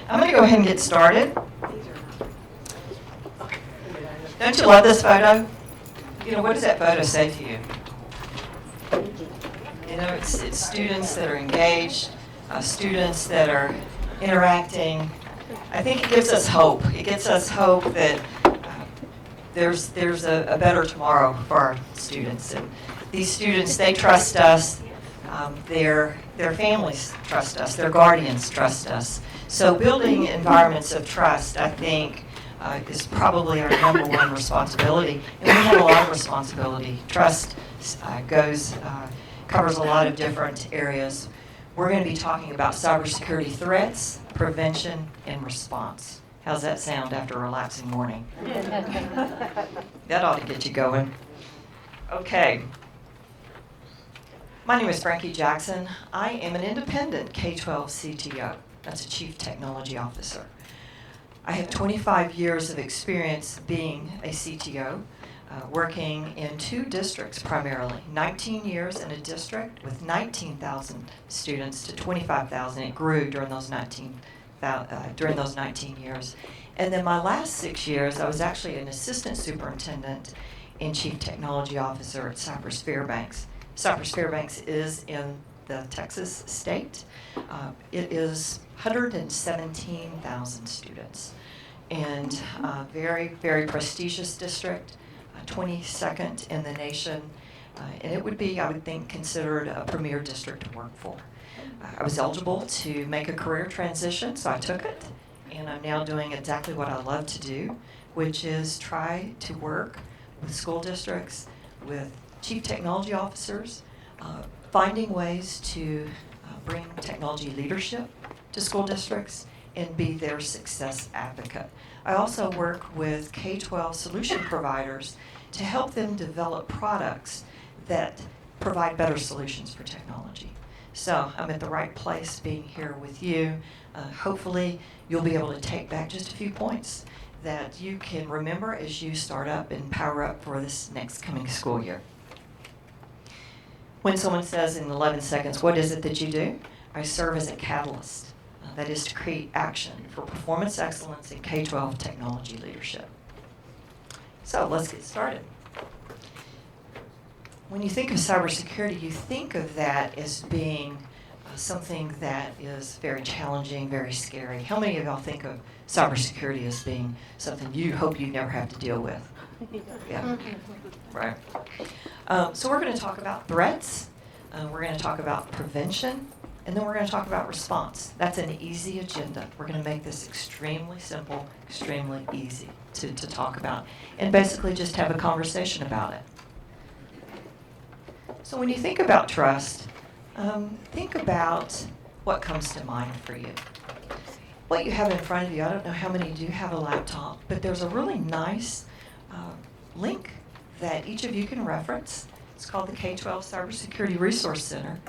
I'm going to go ahead and get started. Don't you love this photo? You know, what does that photo say to you? You know, it's students that are engaged, students that are interacting. I think it gives us hope. It gives us hope that there's a better tomorrow for our students. And these students, they trust us. Their families trust us. Their guardians trust us. So building environments of trust, I think, is probably our number one responsibility. And we have a lot of responsibility. Trust covers a lot of different areas. We're going to be talking about cybersecurity threats, prevention, and response. How's that sound after a relaxing morning? That ought to get you going. Okay. My name is Frankie Jackson. I am an independent K-12 CTO. That's a Chief Technology Officer. I have 25 years of experience being a CTO, working in 2 districts primarily. 19 years in a district with 19,000 students to 25,000. It grew during those 19 years. And then my last 6 years, I was actually an assistant superintendent and chief technology officer at Cypress Fairbanks. Cypress Fairbanks is in the Texas state. It is 117,000 students, and very, very prestigious district, 22nd in the nation, and it would be, I would think, considered a premier district to work for. I was eligible to make a career transition, so I took it, and I'm now doing exactly what I love to do, which is try to work with school districts, with chief technology officers, finding ways to bring technology leadership to school districts and be their success advocate. I also work with K-12 solution providers to help them develop products that provide better solutions for technology. So I'm at the right place being here with you. Hopefully you'll be able to take back just a few points that you can remember as you start up and power up for this next coming school year. When someone says in 11 seconds, what is it that you do? I serve as a catalyst. That is to create action for performance excellence in K-12 technology leadership. So let's get started. When you think of cybersecurity, you think of that as being something that is very challenging, very scary. How many of y'all think of cybersecurity as being something you hope you never have to deal with? Yeah, right. So we're going to talk about threats, we're going to talk about prevention, and then we're going to talk about response. That's an easy agenda. We're going to make this extremely simple, extremely easy to talk about, and basically just have a conversation about it. So when you think about trust, think about what comes to mind for you. What you have in front of you, I don't know how many do have a laptop, but there's a really nice link that each of you can reference. It's called the K-12 Cybersecurity Resource Center.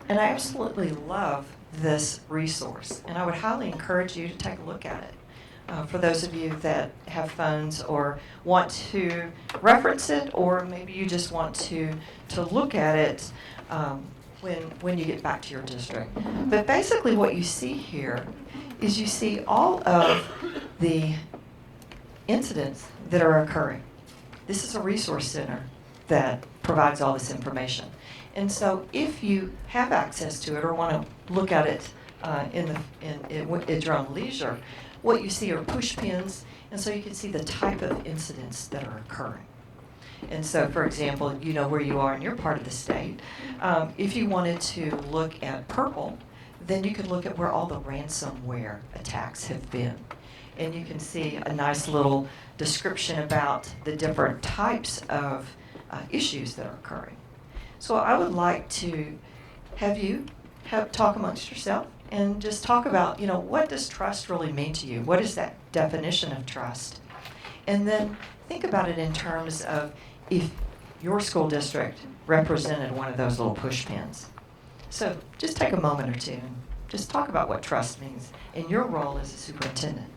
And I absolutely love this resource. And I would highly encourage you to take a look at it. For those of you that have phones or want to reference it, or maybe you just want to look at it when you get back to your district. But basically what you see here is you see all of the incidents that are occurring. This is a resource center that provides all this information. And so if you have access to it or want to look at it at your own leisure, what you see are push pins, and so you can see the type of incidents that are occurring. And so, for example, you know where you are in your part of the state. If you wanted to look at purple, then you could look at where all the ransomware attacks have been. And you can see a nice little description about the different types of issues that are occurring. So I would like to have you talk amongst yourself and just talk about, what does trust really mean to you? What is that definition of trust? And then think about it in terms of if your school district represented one of those little push pins. So just take a moment or two and just talk about what trust means in your role as a superintendent.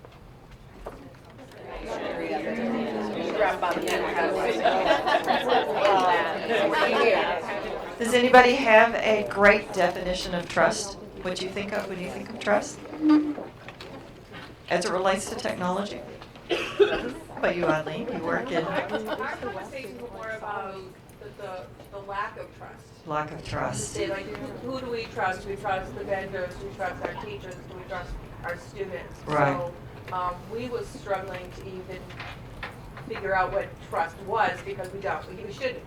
Does anybody have a great definition of trust? What you think of when you think of trust? as it relates to technology? How about you, Eileen? You work in Our conversations were more about the lack of trust. lack of trust. Say, like, who do we trust? Do we trust the vendors? Do we trust our teachers? Do we trust our students? Right. So we was struggling to even figure out what trust was because we don't. We shouldn't.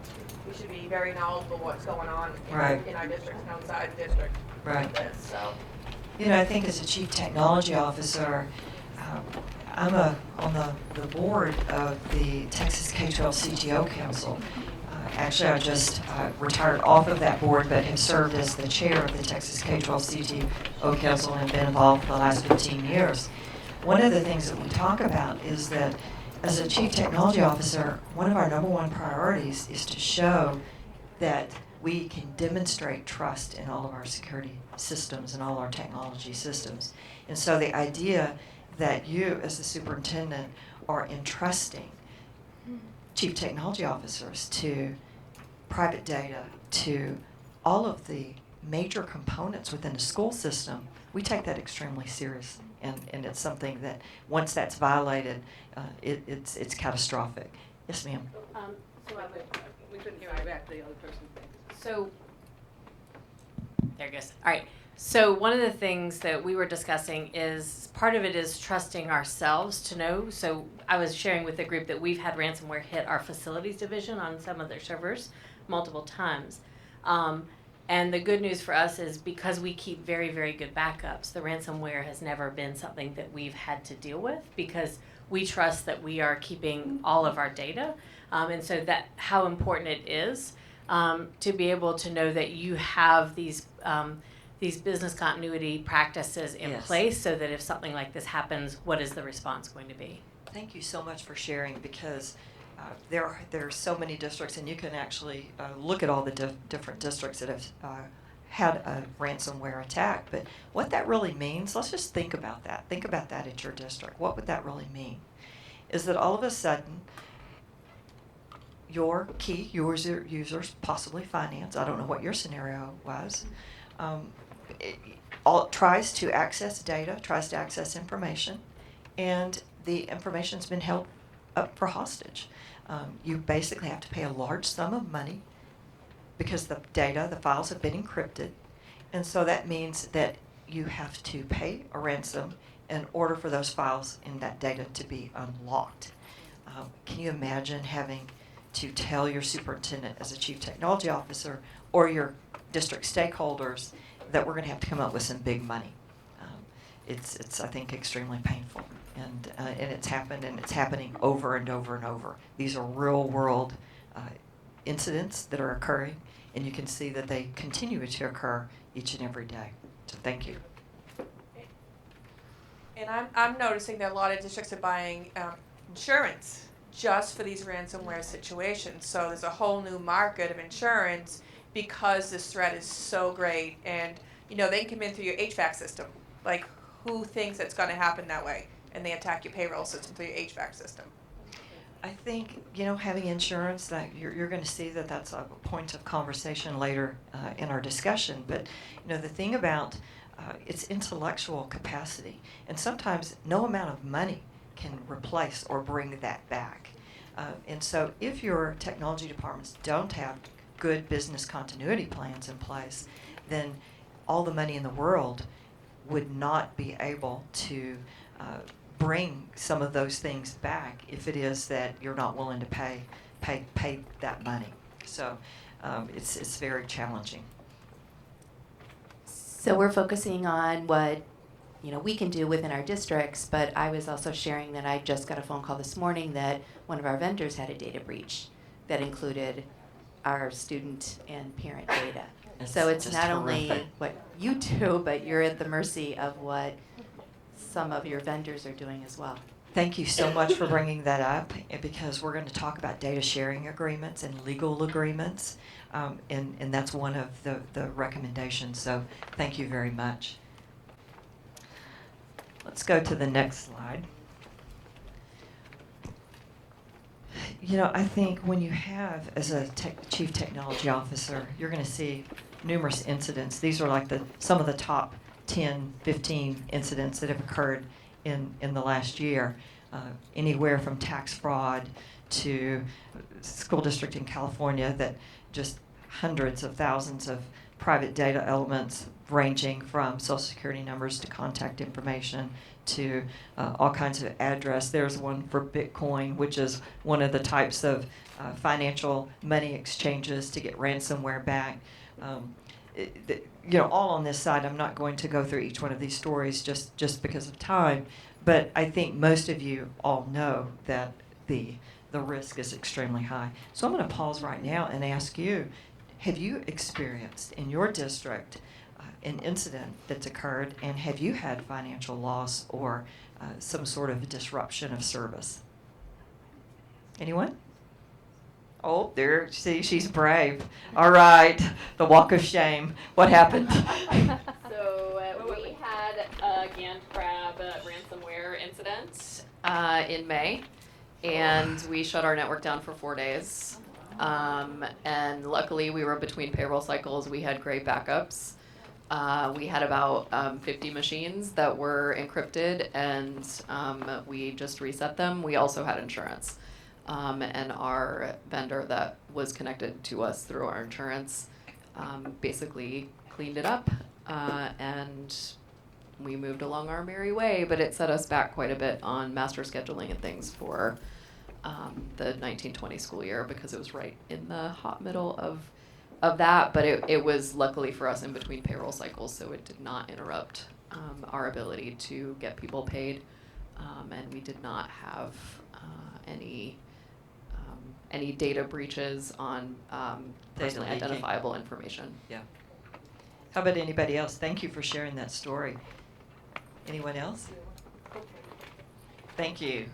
We should be very knowledgeable of what's going on in our districts and outside the district. Right. Like this, so. You know, I think as a chief technology officer, I'm on the board of the Texas K-12 CTO Council. Actually, I just retired off of that board, but have served as the chair of the Texas K-12 CTO Council and been involved for the last 15 years. One of the things that we talk about is that as a chief technology officer, one of our number one priorities is to show that we can demonstrate trust in all of our security systems and all our technology systems. And so the idea that you as the superintendent are entrusting chief technology officers to private data, to all of the major components within the school system, we take that extremely seriously. And it's something that once that's violated, it's catastrophic. Yes, ma'am. We couldn't hear back the other person. So, there it goes. All right. So one of the things that we were discussing is part of it is trusting ourselves to know. So I was sharing with the group that we've had ransomware hit our facilities division on some of their servers multiple times. And the good news for us is because we keep very, very good backups, the ransomware has never been something that we've had to deal with because we trust that we are keeping all of our data. And so that how important it is to be able to know that you have these business continuity practices in Yes. place so that if something like this happens, what is the response going to be? Thank you so much for sharing because there are so many districts, and you can actually look at all the different districts that have had a ransomware attack. But what that really means, let's just think about that. Think about that at your district. What would that really mean? Is that all of a sudden your key users, possibly finance, I don't know what your scenario was, tries to access data, tries to access information, and the information's been held up for hostage. You basically have to pay a large sum of money because the data, the files have been encrypted, and so that means that you have to pay a ransom in order for those files and that data to be unlocked. Can you imagine having to tell your superintendent as a chief technology officer or your district stakeholders that we're going to have to come up with some big money? It's I think, extremely painful. And it's happened, and it's happening over and over and over. These are real-world incidents that are occurring, and you can see that they continue to occur each and every day. So thank you. And I'm noticing that a lot of districts are buying insurance just for these ransomware situations. So there's a whole new market of insurance because this threat is so great. And, you know, they can come in through your HVAC system. Like, who thinks it's going to happen that way? And they attack your payroll system through your HVAC system. I think, you know, having insurance, that you're going to see that that's a point of conversation later in our discussion. But, you know, the thing about it's intellectual capacity. And sometimes no amount of money can replace or bring that back. And so if your technology departments don't have good business continuity plans in place, then all the money in the world would not be able to bring some of those things back if it is that you're not willing to pay that money. So it's very challenging. So we're focusing on what we can do within our districts, but I was also sharing that I just got a phone call this morning that one of our vendors had a data breach that included our student and parent data. So it's not only what you do, but you're at the mercy of what some of your vendors are doing as well. Thank you so much for bringing that up, because we're going to talk about data sharing agreements and legal agreements, and that's one of the recommendations, so thank you very much. Let's go to the next slide. You know, I think when you have, as a chief technology officer, you're going to see numerous incidents. These are like some of the top 10, 15 incidents that have occurred in the last year, anywhere from tax fraud to school district in California that just hundreds of thousands of private data elements ranging from social security numbers to contact information to all kinds of address. There's one for Bitcoin, which is one of the types of financial money exchanges to get ransomware back. All on this side. I'm not going to go through each one of these stories just because of time, but I think most of you all know that the risk is extremely high. So I'm going to pause right now and ask you, have you experienced in your district an incident that's occurred, and have you had financial loss or some sort of disruption of service? Anyone? Oh, there, see, she's brave. All right, the walk of shame. What happened? So we had a Gant Crab ransomware incident in May, and we shut our network down for 4 days. And luckily, we were between payroll cycles. We had great backups. We had about 50 machines that were encrypted, and we just reset them. We also had insurance. And our vendor that was connected to us through our insurance basically cleaned it up, and we moved along our merry way, but it set us back quite a bit on master scheduling and things for the 1920 school year, because it was right in the hot middle of that, but it was luckily for us in between payroll cycles, so it did not interrupt our ability to get people paid, and we did not have any data breaches on personally leaking. identifiable information. Yeah. How about anybody else? Thank you for sharing that story. Anyone else? Thank you.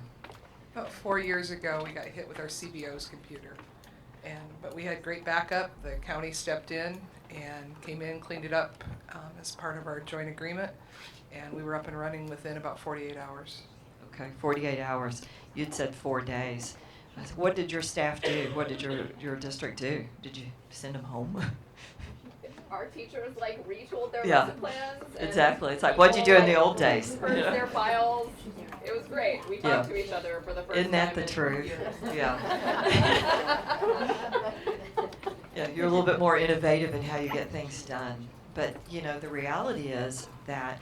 About 4 years ago, we got hit with our CBO's computer, but we had great backup. The county stepped in and came in, cleaned it up as part of our joint agreement, and we were up and running within about 48 hours. Okay, 48 hours. You'd said 4 days. What did your staff do? What did your district do? Did you send them home? Our teachers retooled their Yeah, lesson plans. And exactly. It's like, what'd you do in the old days? Purged their files. It was great. We talked to each other for the first time. Isn't that the in truth? years. Yeah. Yeah, you're a little bit more innovative in how you get things done. But, the reality is that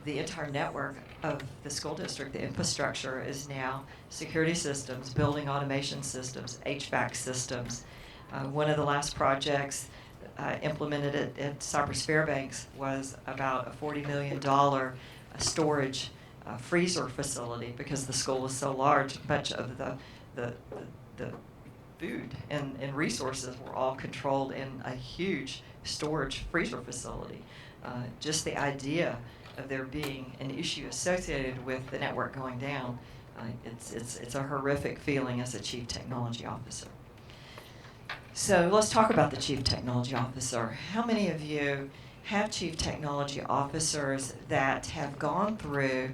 the entire network of the school district, the infrastructure, is now security systems, building automation systems, HVAC systems. One of the last projects implemented at Cypress Fairbanks was about a $40 million storage freezer facility, because the school was so large. Much of the food and resources were all controlled in a huge storage freezer facility. Just the idea of there being an issue associated with the network going down, it's a horrific feeling as a chief technology officer. So let's talk about the chief technology officer. How many of you have chief technology officers that have gone through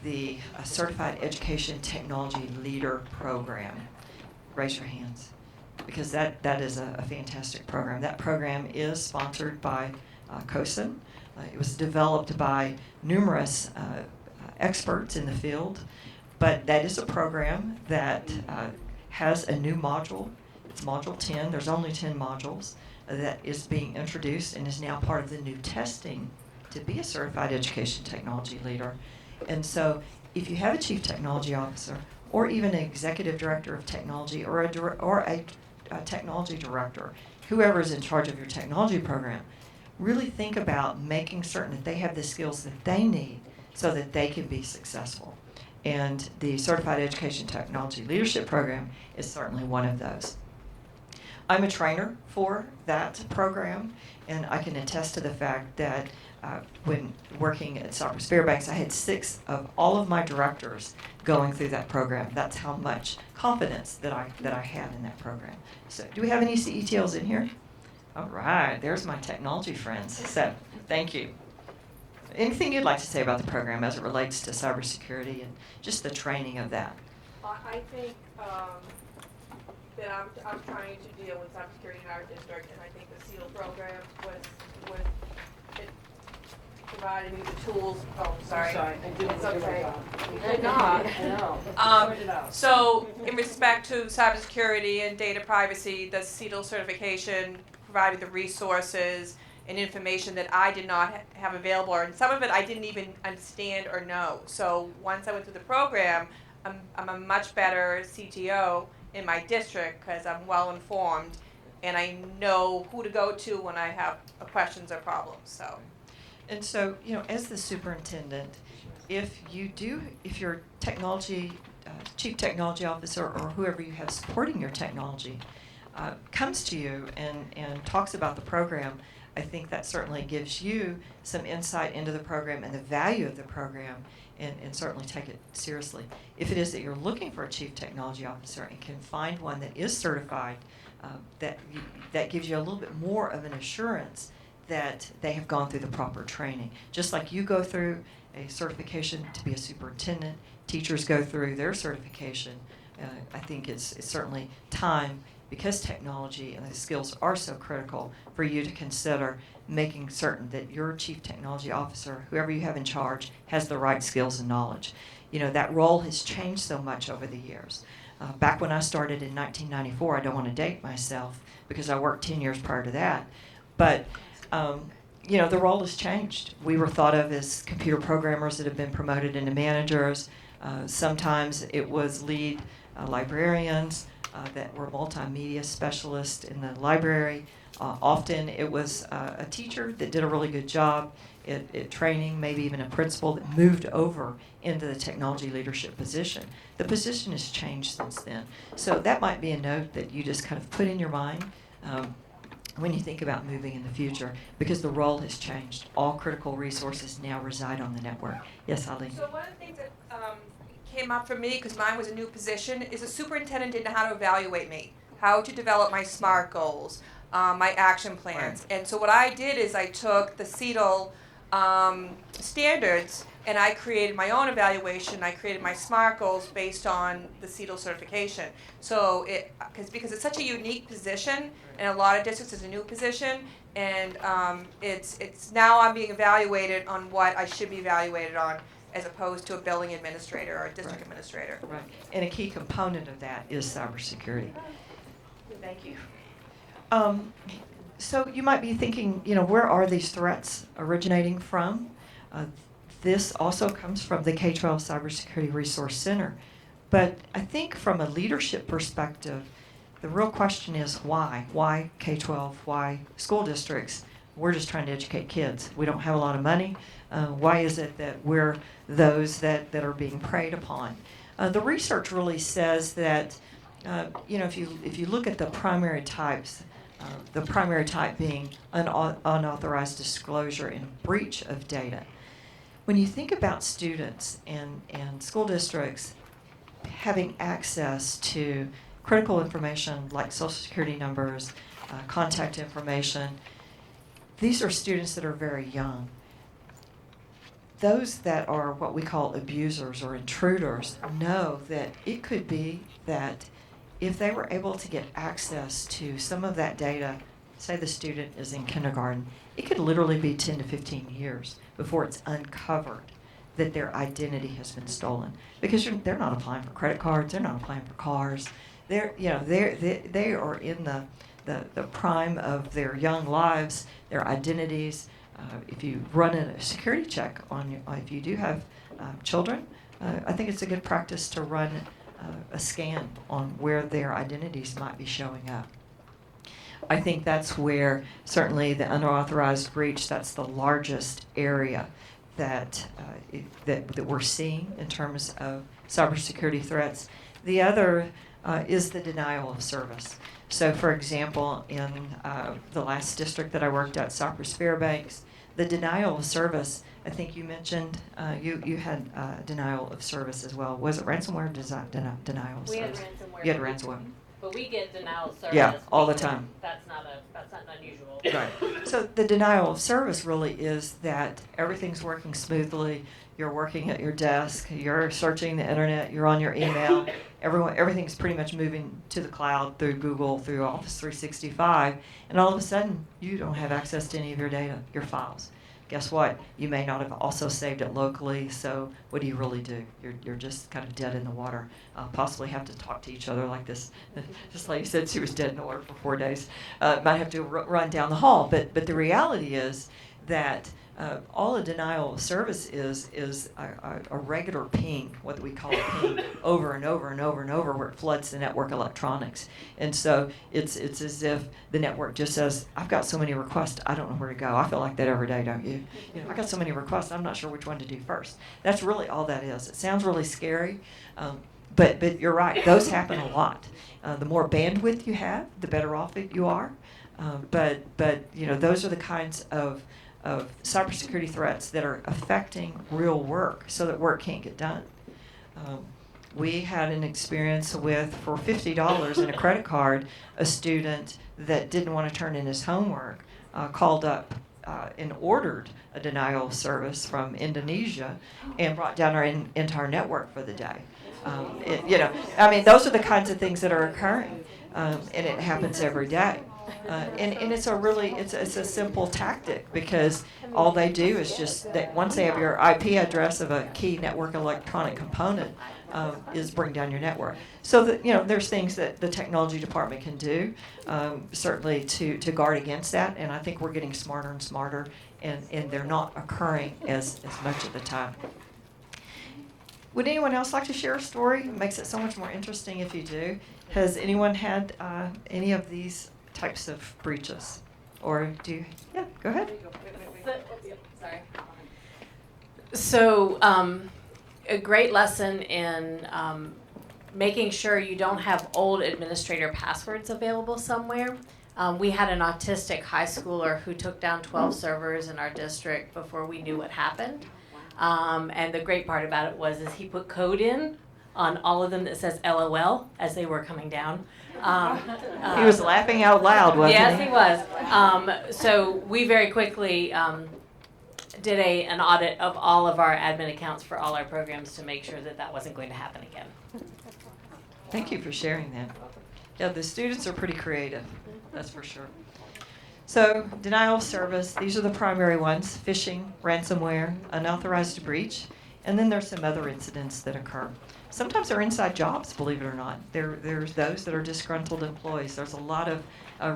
the Certified Education Technology Leader program? Raise your hands, because that is a fantastic program. That program is sponsored by CoSN. It was developed by numerous experts in the field, but that is a program that has a new module. It's Module 10. There's only 10 modules that is being introduced and is now part of the new testing to be a Certified Education Technology Leader. And so if you have a Chief Technology Officer or even an Executive Director of Technology or a Technology Director, whoever is in charge of your technology program, really think about making certain that they have the skills that they need so that they can be successful. And the Certified Education Technology Leadership Program is certainly one of those. I'm a trainer for that program, and I can attest to the fact that when working at Cypress Fairbanks, I had 6 of all of my directors going through that program. That's how much confidence that I had in that program. So, do we have any CETLs in here? All right, there's my technology friends. So, thank you. Anything you'd like to say about the program as it relates to cybersecurity and just the training of that? I think that I'm trying to deal with cybersecurity in our district, and I think the SEAL program was provided me the tools. Oh, sorry. I did It's okay. Good God. I know. Um, Sort it out. So, in respect to cybersecurity and data privacy, the CETL certification provided the resources and information that I did not have available, and some of it I didn't even understand or know. So, once I went through the program, I'm a much better CTO in my district because I'm well informed and I know who to go to when I have questions or problems. So, And so, as the superintendent, if your technology, chief technology officer or whoever you have supporting your technology comes to you and talks about the program, I think that certainly gives you some insight into the program and the value of the program, and certainly take it seriously. If it is that you're looking for a chief technology officer and can find one that is certified, that gives you a little bit more of an assurance that they have gone through the proper training. Just like you go through a certification to be a superintendent, teachers go through their certification. I think it's certainly time, because technology and the skills are so critical, for you to consider making certain that your chief technology officer, whoever you have in charge, has the right skills and knowledge. That role has changed so much over the years. Back when I started in 1994, I don't want to date myself because I worked 10 years prior to that, but the role has changed. We were thought of as computer programmers that have been promoted into managers. Sometimes it was lead librarians that were multimedia specialists in the library. Often it was a teacher that did a really good job at training, maybe even a principal that moved over into the technology leadership position. The position has changed since then. So that might be a note that you just kind of put in your mind when you think about moving in the future, because the role has changed. All critical resources now reside on the network. Yes, Eileen? So one of the things that came up for me, because mine was a new position, is the superintendent didn't know how to evaluate me, how to develop my SMART goals, my action plans. Right. And so what I did is I took the CETL standards and I created my own evaluation. I created my SMART goals based on the CETL certification. So because it's such a unique position, and a lot of districts it's a new position, and it's now I'm being evaluated on what I should be evaluated on, as opposed to a building administrator or a district Right. administrator. Right. And a key component of that is cybersecurity. Thank you. So you might be thinking, where are these threats originating from? This also comes from the K-12 Cybersecurity Resource Center. But I think from a leadership perspective, the real question is why? Why K-12? Why school districts? We're just trying to educate kids. We don't have a lot of money. Why is it that we're those that are being preyed upon? The research really says that, if you look at the primary types, the primary type being unauthorized disclosure and breach of data. When you think about students and school districts having access to critical information like social security numbers, contact information, these are students that are very young. Those that are what we call abusers or intruders know that it could be that if they were able to get access to some of that data, say the student is in kindergarten, it could literally be 10 to 15 years before it's uncovered that their identity has been stolen. Because they're not applying for credit cards, they're not applying for cars. They are in the prime of their young lives, their identities. If you run a security check if you do have children, I think it's a good practice to run a scan on where their identities might be showing up. I think that's where certainly the unauthorized breach, that's the largest area that we're seeing in terms of cybersecurity threats. The other is the denial of service. So for example, in the last district that I worked at, Cypress Fairbanks, the denial of service, I think you mentioned you had denial of service as well. Was it ransomware or denial of We had service? ransomware. You had ransomware. But we get denial of service. Yeah, all the because time. That's not unusual. Right. So the denial of service really is that everything's working smoothly. You're working at your desk. You're searching the internet. You're on your email. Everything's pretty much moving to the cloud through Google, through Office 365, and all of a sudden you don't have access to any of your data, your files. guess what? You may not have also saved it locally, so what do you really do? You're just kind of dead in the water. Possibly have to talk to each other like this. This lady said she was dead in the water for 4 days. Might have to run down the hall, but the reality is that all a denial of service is a regular ping, what we call a ping, over and over and over and over, where it floods the network electronics. And so it's as if the network just says, I've got so many requests, I don't know where to go. I feel like that every day, don't you? You know, I got so many requests, I'm not sure which one to do first. That's really all that is. It sounds really scary, but you're right. Those happen a lot. The more bandwidth you have, the better off you are. But you know, those are the kinds of cybersecurity threats that are affecting real work, so that work can't get done. We had an experience with, for $50 and a credit card, a student that didn't want to turn in his homework called up and ordered a denial of service from Indonesia and brought down our entire network for the day. You know, I mean, those are the kinds of things that are occurring, and it happens every day. And it's a simple tactic, because all they do is just that once they have your IP address of a key network electronic component, is bring down your network. So that, you know, there's things that the technology department can do, certainly to guard against that. And I think we're getting smarter and smarter, and they're not occurring as much at the time. Would anyone else like to share a story? It makes it so much more interesting if you do. Has anyone had any of these types of breaches? Or do you? Yeah, go ahead. Sorry. So, a great lesson in making sure you don't have old administrator passwords available somewhere. We had an autistic high schooler who took down 12 servers in our district before we knew what happened. And the great part about it was he put code in on all of them that says LOL as they were coming down. He was laughing out loud, wasn't he? Yes, he was. So we very quickly did an audit of all of our admin accounts for all our programs to make sure that wasn't going to happen again. Thank you for sharing that. Yeah, the students are pretty creative, that's for sure. So, denial of service, these are the primary ones: phishing, ransomware, unauthorized breach, and then there's some other incidents that occur. Sometimes they're inside jobs, believe it or not. There's those that are disgruntled employees. There's a lot of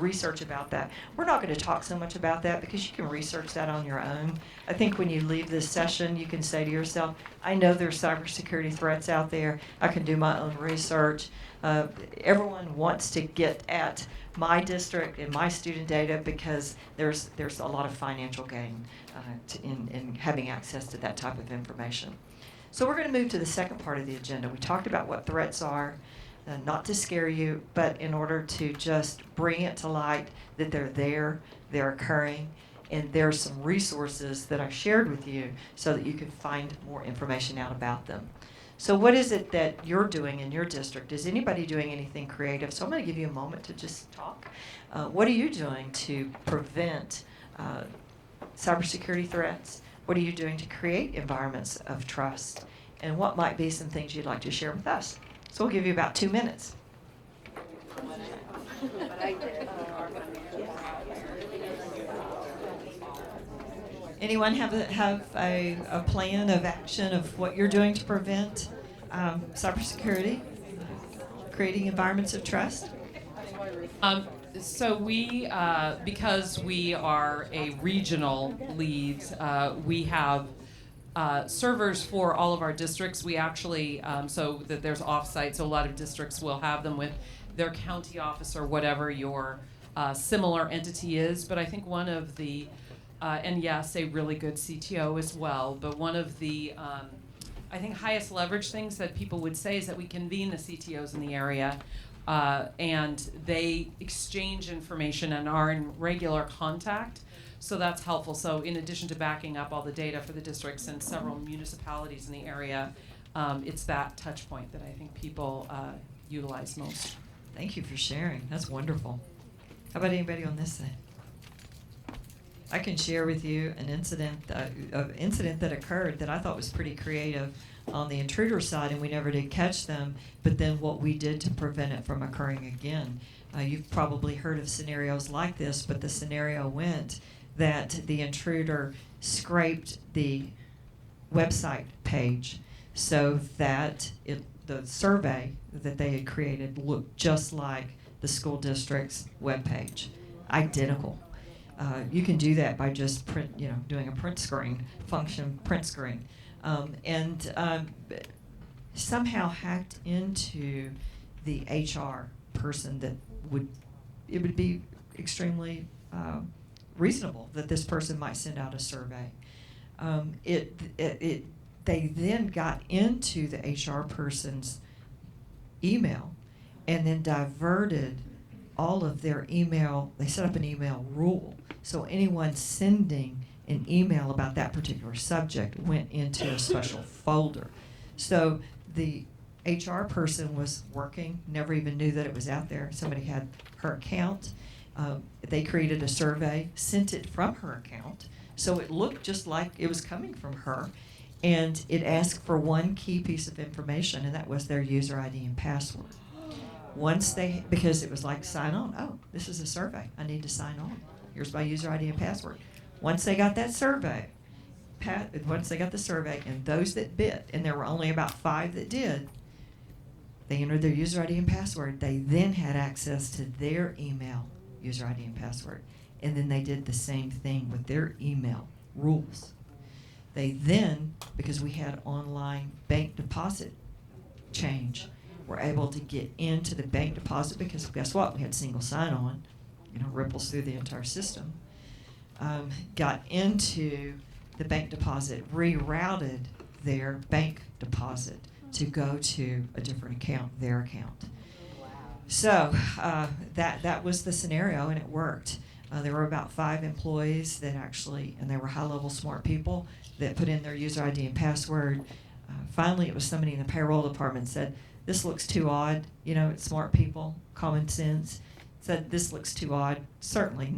research about that. We're not going to talk so much about that because you can research that on your own. I think when you leave this session, you can say to yourself, I know there's cybersecurity threats out there. I can do my own research. Everyone wants to get at my district and my student data because there's a lot of financial gain in having access to that type of information. So we're going to move to the second part of the agenda. We talked about what threats are, not to scare you, but in order to just bring it to light that they're there, they're occurring, and there's some resources that I shared with you so that you can find more information out about them. So what is it that you're doing in your district? Is anybody doing anything creative? So I'm going to give you a moment to just talk. What are you doing to prevent cybersecurity threats? What are you doing to create environments of trust? And what might be some things you'd like to share with us? So we'll give you about 2 minutes. Anyone have a plan of action of what you're doing to prevent cybersecurity, creating environments of trust? So we, because we are a regional lead, we have servers for all of our districts. We actually, so that there's offsite, so a lot of districts will have them with their county office or whatever your similar entity is. But I think one of the, and yes, a really good CTO as well, but one of the, I think, highest leverage things that people would say is that we convene the CTOs in the area. And they exchange information and are in regular contact, so that's helpful. So in addition to backing up all the data for the districts and several municipalities in the area, it's that touch point that I think people utilize most. Thank you for sharing. That's wonderful. How about anybody on this side? I can share with you an incident that occurred that I thought was pretty creative on the intruder side, and we never did catch them, but then what we did to prevent it from occurring again. You've probably heard of scenarios like this, but the scenario went that the intruder scraped the website page so that the survey that they had created looked just like the school district's webpage, identical. You can do that by just doing a print screen function, print screen, and somehow hacked into the HR person that it would be extremely reasonable that this person might send out a survey. They then got into the HR person's email and then diverted all of their email. They set up an email rule. So anyone sending an email about that particular subject went into a special folder. So the HR person was working, never even knew that it was out there. Somebody had her account. They created a survey, sent it from her account. So it looked just like it was coming from her. And it asked for one key piece of information, and that was their user ID and password. Because it was like sign on. Oh, this is a survey. I need to sign on. Here's my user ID and password. Once they got that survey, and those that bit, and there were only about 5 that did, they entered their user ID and password. They then had access to their email user ID and password. And then they did the same thing with their email rules. They then, because we had online bank deposit change, were able to get into the bank deposit because guess what? We had single sign-on, ripples through the entire system. Got into the bank deposit, rerouted their bank deposit to go to a different account, their account. So that was the scenario, and it worked. There were about 5 employees that actually, and they were high-level smart people that put in their user ID and password. Finally, it was somebody in the payroll department said, "This looks too odd." It's smart people, common sense. Said, "This looks too odd." Certainly,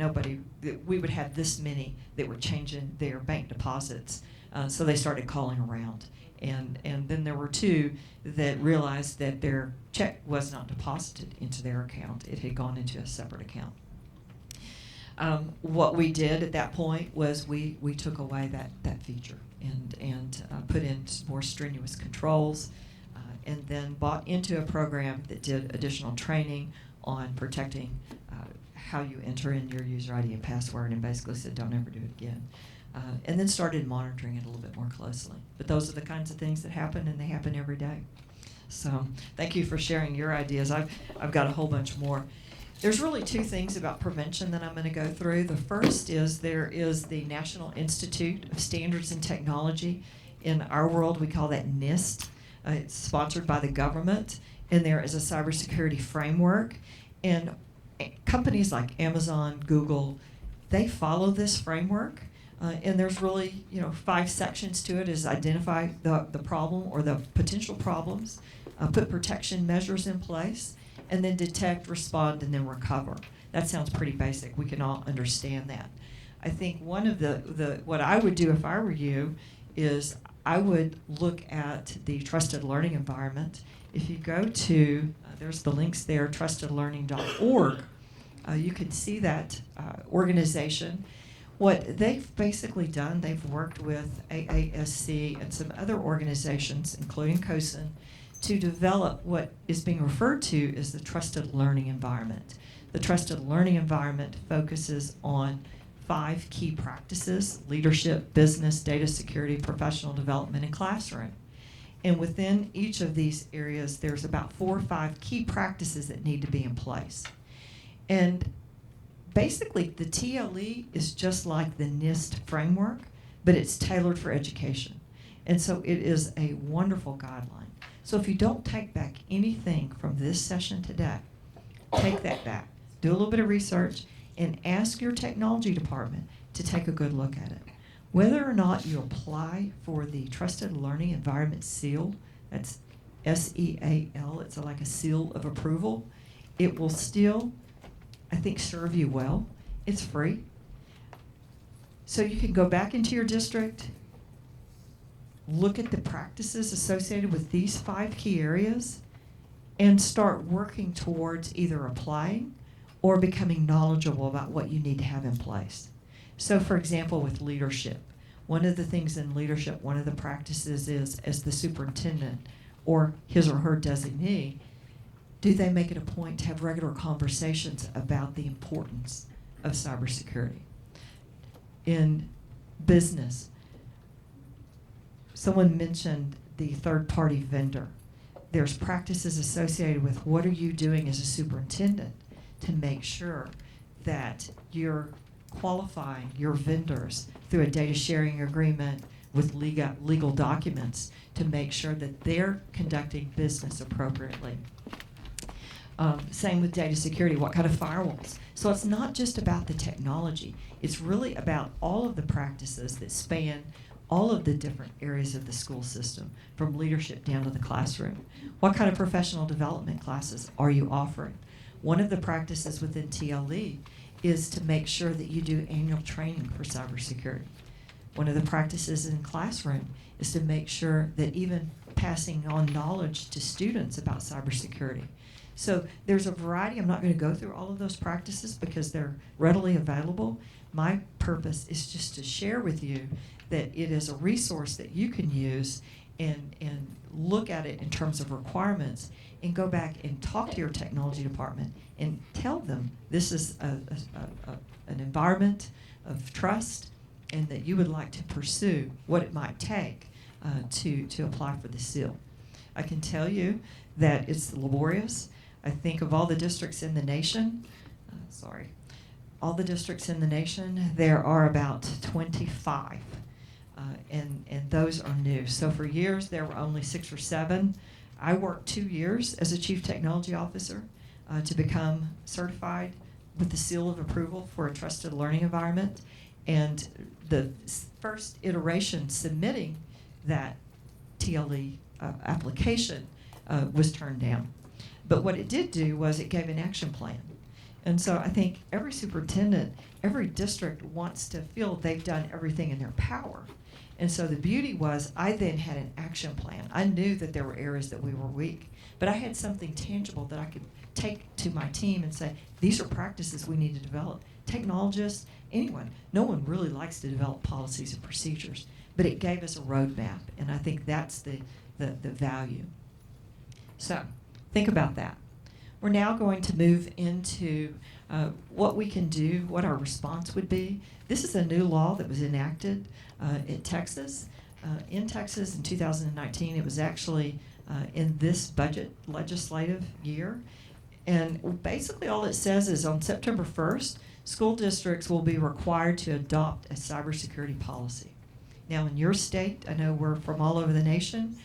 we would have this many that were changing their bank deposits. So they started calling around. And then there were 2 that realized that their check was not deposited into their account. It had gone into a separate account. What we did at that point was we took away that feature and put in more strenuous controls, and then bought into a program that did additional training on protecting how you enter in your user ID and password, and basically said don't ever do it again. And then started monitoring it a little bit more closely. But those are the kinds of things that happen, and they happen every day. So thank you for sharing your ideas. I've got a whole bunch more. There's really 2 things about prevention that I'm going to go through. The first is there is the National Institute of Standards and Technology. In our world, we call that NIST. It's sponsored by the government, and there is a cybersecurity framework. And companies like Amazon, Google, they follow this framework. And there's really, 5 sections to it: is identify the problem or the potential problems, put protection measures in place, and then detect, respond, and then recover. That sounds pretty basic. We can all understand that. I think one of what I would do if I were you is I would look at the trusted learning environment. If you go to, there's the links there, trustedlearning.org, you can see that organization. What they've basically done, they've worked with AASC and some other organizations, including CoSN, to develop what is being referred to as the trusted learning environment. The trusted learning environment focuses on 5 key practices: leadership, business, data security, professional development, and classroom. And within each of these areas, there's about 4 or 5 key practices that need to be in place. And basically, the TLE is just like the NIST framework, but it's tailored for education. And so it is a wonderful guideline. So if you don't take back anything from this session today, take that back. Do a little bit of research and ask your technology department to take a good look at it. Whether or not you apply for the Trusted Learning Environment Seal, that's SEAL, it's like a seal of approval, it will still, I think, serve you well. It's free. So you can go back into your district, look at the practices associated with these 5 key areas, and start working towards either applying or becoming knowledgeable about what you need to have in place. So for example, with leadership, One of the things in leadership, one of the practices is, as the superintendent or his or her designee, do they make it a point to have regular conversations about the importance of cybersecurity? In business, someone mentioned the third-party vendor. There's practices associated with what are you doing as a superintendent to make sure that you're qualifying your vendors through a data sharing agreement with legal documents to make sure that they're conducting business appropriately. Same with data security, what kind of firewalls? So it's not just about the technology, it's really about all of the practices that span all of the different areas of the school system, from leadership down to the classroom. What kind of professional development classes are you offering? One of the practices within TLE is to make sure that you do annual training for cybersecurity. One of the practices in classroom is to make sure that even passing on knowledge to students about cybersecurity. So there's a variety. I'm not going to go through all of those practices because they're readily available. My purpose is just to share with you that it is a resource that you can use and look at it in terms of requirements and go back and talk to your technology department and tell them this is an environment of trust and that you would like to pursue what it might take to apply for the seal. I can tell you that it's laborious. I think of all the districts in the nation, all the districts in the nation, there are about 25, and those are new. So for years, there were only 6 or 7. I worked 2 years as a chief technology officer to become certified with the seal of approval for a trusted learning environment. And the first iteration submitting that TLE application was turned down. But what it did do was it gave an action plan. And so I think every superintendent, every district wants to feel they've done everything in their power. And so the beauty was I then had an action plan. I knew that there were areas that we were weak, but I had something tangible that I could take to my team and say, these are practices we need to develop. Technologists, anyone, no one really likes to develop policies and procedures, but it gave us a roadmap, and I think that's the value. So think about that. We're now going to move into what we can do, what our response would be. This is a new law that was enacted in Texas. In Texas in 2019, it was actually in this budget legislative year. And basically all it says is on September 1st, school districts will be required to adopt a cybersecurity policy. Now in your state, I know we're from all over the nation,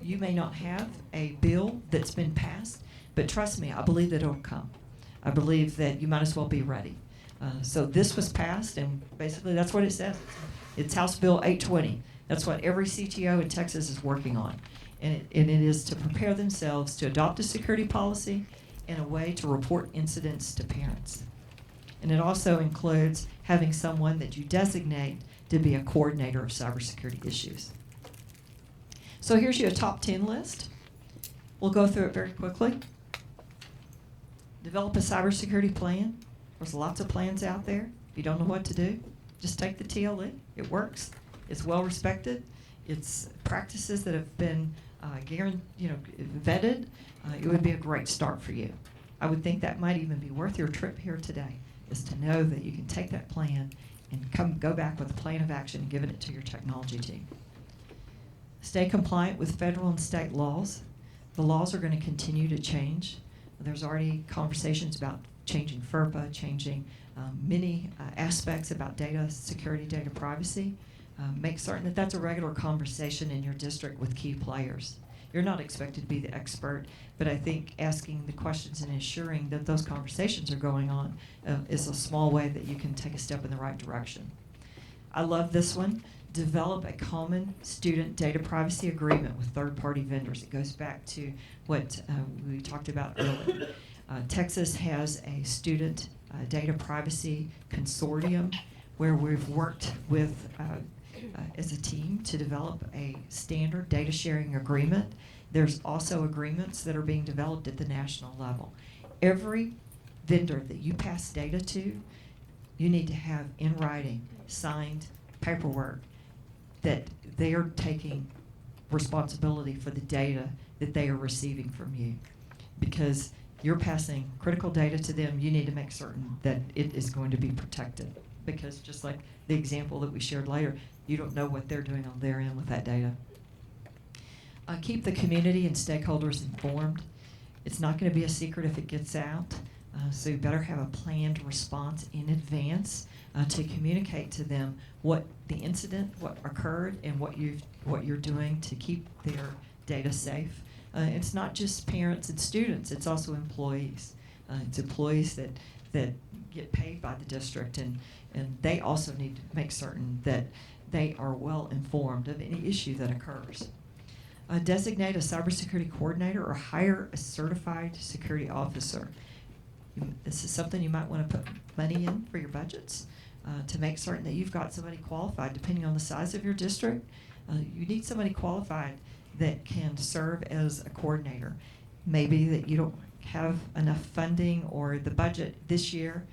you may not have a bill that's been passed, but trust me, I believe that it'll come. I believe that you might as well be ready. So this was passed, and basically that's what it says. It's House Bill 820. That's what every CTO in Texas is working on. And it is to prepare themselves to adopt a security policy and a way to report incidents to parents. And it also includes having someone that you designate to be a coordinator of cybersecurity issues. So here's your top 10 list. We'll go through it very quickly. Develop a cybersecurity plan. There's lots of plans out there. If you don't know what to do, just take the TLE. It works. It's well respected. It's practices that have been vetted. It would be a great start for you. I would think that might even be worth your trip here today, is to know that you can take that plan and go back with a plan of action and give it to your technology team. Stay compliant with federal and state laws. The laws are going to continue to change. There's already conversations about changing FERPA, changing many aspects about data security, data privacy. Make certain that that's a regular conversation in your district with key players. You're not expected to be the expert, but I think asking the questions and ensuring that those conversations are going on is a small way that you can take a step in the right direction. I love this one. Develop a common student data privacy agreement with third-party vendors. It goes back to what we talked about earlier. Texas has a student data privacy consortium where we've worked with as a team to develop a standard data sharing agreement. There's also agreements that are being developed at the national level. Every vendor that you pass data to, you need to have in writing, signed paperwork that they are taking responsibility for the data that they are receiving from you. Because you're passing critical data to them, you need to make certain that it is going to be protected. Because just like the example that we shared later, you don't know what they're doing on their end with that data. Keep the community and stakeholders informed. It's not going to be a secret if it gets out, so you better have a planned response in advance to communicate to them what the incident, what occurred, and what you're doing to keep their data safe. It's not just parents and students; it's also employees. It's employees that get paid by the district, and they also need to make certain that they are well informed of any issue that occurs. Designate a cybersecurity coordinator or hire a certified security officer. This is something you might want to put money in for your budgets to make certain that you've got somebody qualified. Depending on the size of your district, you need somebody qualified that can serve as a coordinator. Maybe that you don't have enough funding or the budget this year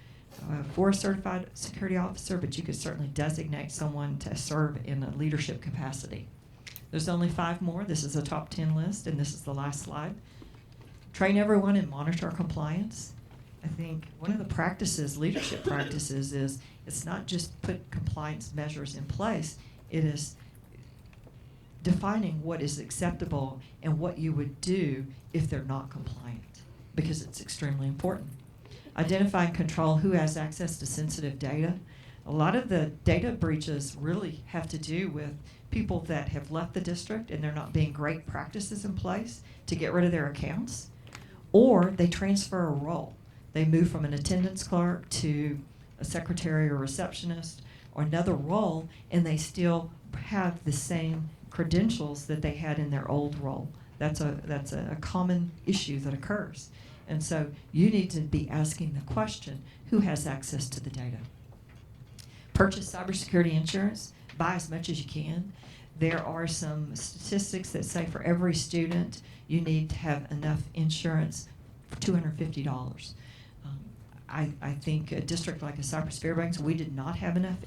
for a certified security officer, but you could certainly designate someone to serve in a leadership capacity. There's only 5 more. This is a top 10 list, and this is the last slide. Train everyone and monitor compliance. I think one of the practices, leadership practices, is it's not just put compliance measures in place, it is defining what is acceptable and what you would do if they're not compliant, because it's extremely important. Identify and control who has access to sensitive data. A lot of the data breaches really have to do with people that have left the district and there not being great practices in place to get rid of their accounts, or they transfer a role. They move from an attendance clerk to a secretary or receptionist or another role, and they still have the same credentials that they had in their old role. That's a common issue that occurs. And so you need to be asking the question, who has access to the data? Purchase cybersecurity insurance. Buy as much as you can. There are some statistics that say for every student, you need to have enough insurance for $250. I think a district like a Cypress Fairbanks, we did not have enough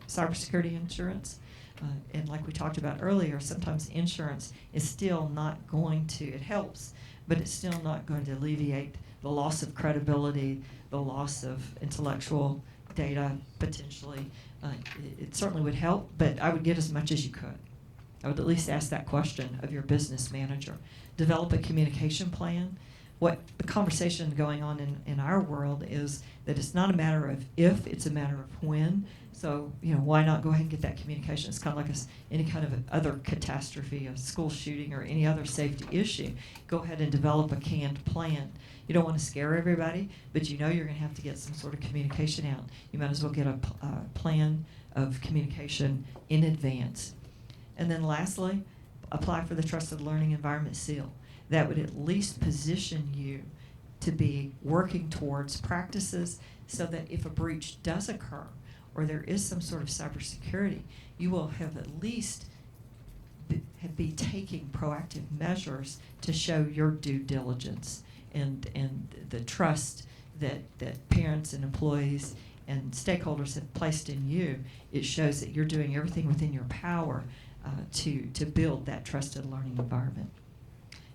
cybersecurity insurance. And like we talked about earlier, sometimes insurance is still not going to, it helps, but it's still not going to alleviate the loss of credibility, the loss of intellectual data, potentially. It certainly would help, but I would get as much as you could. I would at least ask that question of your business manager. Develop a communication plan. What the conversation going on in our world is that it's not a matter of if, it's a matter of when. So, why not go ahead and get that communication? It's kind of like any kind of other catastrophe, a school shooting or any other safety issue. Go ahead and develop a canned plan. You don't want to scare everybody, but you're going to have to get some sort of communication out. You might as well get a plan of communication in advance. And then lastly, apply for the Trusted Learning Environment seal. That would at least position you to be working towards practices so that if a breach does occur or there is some sort of cybersecurity, you will have at least be taking proactive measures to show your due diligence and the trust that parents and employees and stakeholders have placed in you. It shows that you're doing everything within your power to build that trusted learning environment.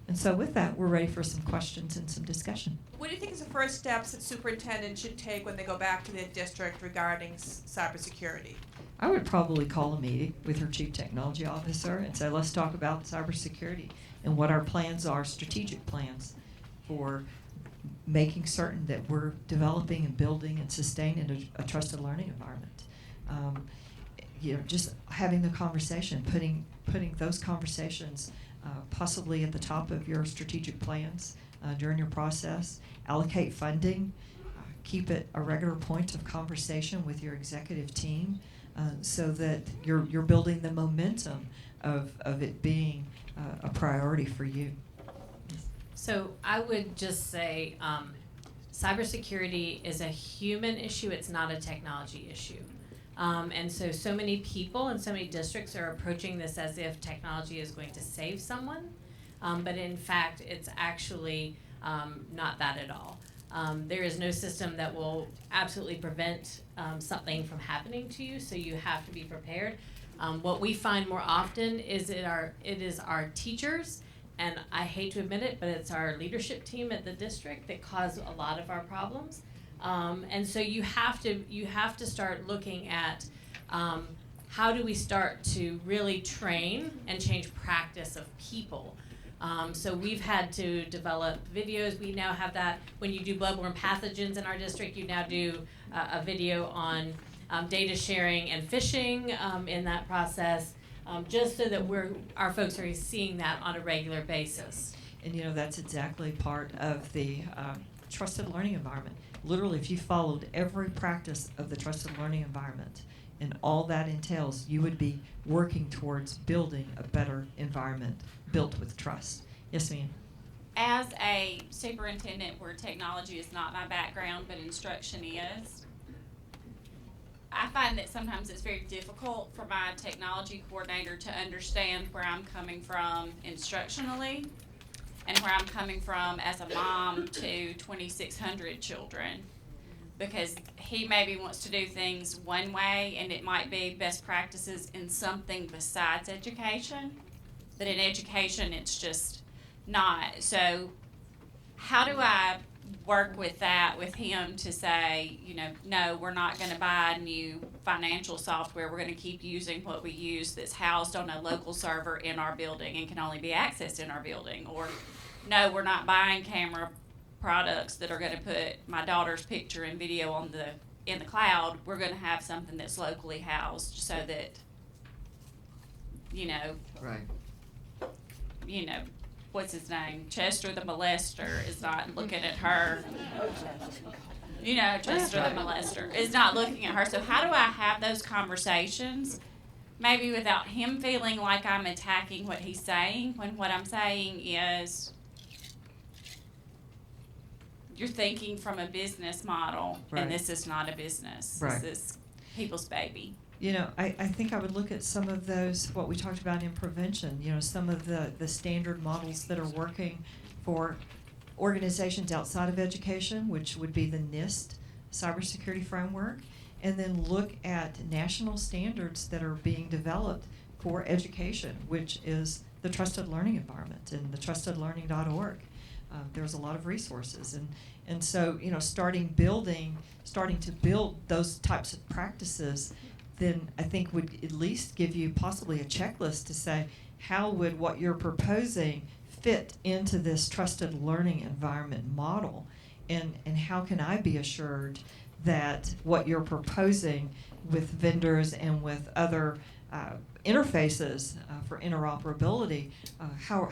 And so with that, we're ready for some questions and some discussion. What do you think is the first steps that superintendents should take when they go back to their district regarding cybersecurity? I would probably call a meeting with her chief technology officer and say, let's talk about cybersecurity and what our plans are, strategic plans for making certain that we're developing and building and sustaining a trusted learning environment. Just having the conversation, putting those conversations possibly at the top of your strategic plans during your process. Allocate funding. Keep it a regular point of conversation with your executive team so that you're building the momentum of it being a priority for you. So I would just say cybersecurity is a human issue. It's not a technology issue. And so many people and so many districts are approaching this as if technology is going to save someone, but in fact, it's actually not that at all. There is no system that will absolutely prevent something from happening to you, so you have to be prepared. What we find more often is it is our teachers, and I hate to admit it, but it's our leadership team at the district that cause a lot of our problems. And so you have to start looking at how do we start to really train and change practice of people. So we've had to develop videos. We now have that when you do bloodborne pathogens in our district, you now do a video on data sharing and phishing in that process, just so that our folks are seeing that on a regular basis. And that's exactly part of the trusted learning environment. Literally, if you followed every practice of the trusted learning environment and all that entails, you would be working towards building a better environment built with trust. Yes, ma'am. As a superintendent where technology is not my background but instruction is, I find that sometimes it's very difficult for my technology coordinator to understand where I'm coming from instructionally and where I'm coming from as a mom to 2,600 children. Because he maybe wants to do things one way and it might be best practices in something besides education. But in education, it's just not. So how do I work with that with him to say, no, we're not going to buy new financial software. We're going to keep using what we use that's housed on a local server in our building and can only be accessed in our building. Or no, we're not buying camera products that are going to put my daughter's picture and video in the cloud. We're going to have something that's locally housed so that, Right. What's his name? Chester the molester is not looking at her. Chester the molester is not looking at her. So how do I have those conversations? Maybe without him feeling like I'm attacking what he's saying, when what I'm saying is you're thinking from a business model, Right. and this is not a business. Right. This is people's baby. I think I would look at some of those, what we talked about in prevention, some of the standard models that are working for organizations outside of education, which would be the NIST cybersecurity framework, and then look at national standards that are being developed for education, which is the Trusted Learning Environment and the trustedlearning.org. There's a lot of resources, and so starting to build those types of practices, then I think would at least give you possibly a checklist to say, how would what you're proposing fit into this trusted learning environment model, and how can I be assured that what you're proposing with vendors and with other interfaces for interoperability, how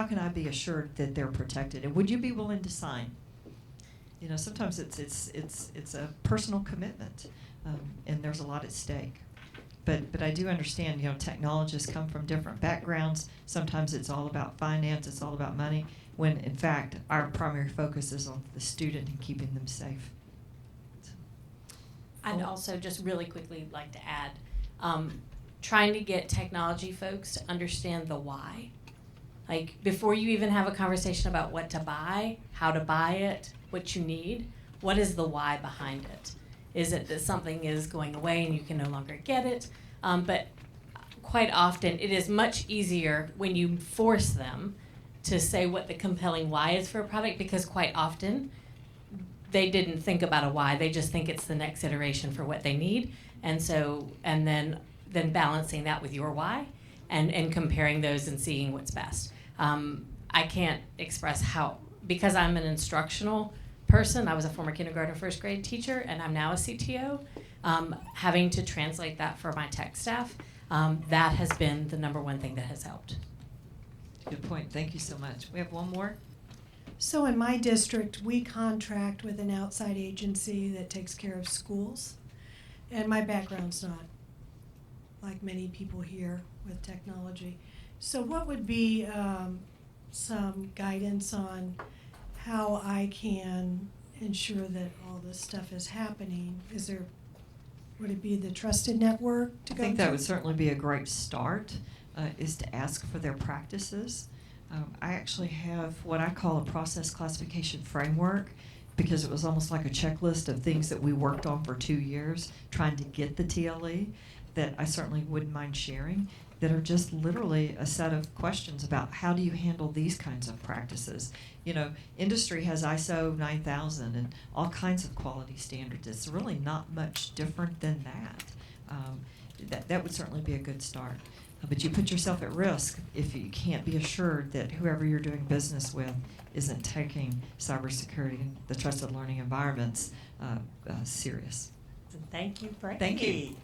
can I be assured that they're protected, and would you be willing to sign? Sometimes it's a personal commitment, and there's a lot at stake. But I do understand, technologists come from different backgrounds. Sometimes it's all about finance, it's all about money, when in fact our primary focus is on the student and keeping them safe. I'd also just really quickly like to add, trying to get technology folks to understand the why. Like, before you even have a conversation about what to buy, how to buy it, what you need, what is the why behind it? Is it that something is going away and you can no longer get it? But quite often it is much easier when you force them to say what the compelling why is for a product, because quite often they didn't think about a why. They just think it's the next iteration for what they need. And so, and then balancing that with your why and comparing those and seeing what's best. I can't express how, because I'm an instructional person, I was a former kindergarten, first grade teacher, and I'm now a CTO, having to translate that for my tech staff, that has been the number one thing that has helped. Good point. Thank you so much. We have one more. So in my district, we contract with an outside agency that takes care of schools. And my background's not like many people here with technology. So what would be some guidance on how I can ensure that all this stuff is happening? Would it be the trusted network to I go think that to? would certainly be a great start, is to ask for their practices. I actually have what I call a process classification framework, because it was almost like a checklist of things that we worked on for 2 years trying to get the TLE. that I certainly wouldn't mind sharing that are just literally a set of questions about how do you handle these kinds of practices. You know, industry has ISO 9000 and all kinds of quality standards. It's really not much different than that. That would certainly be a good start. But you put yourself at risk if you can't be assured that whoever you're doing business with isn't taking cybersecurity and the trusted learning environments serious. Thank you, Frankie. Thank you.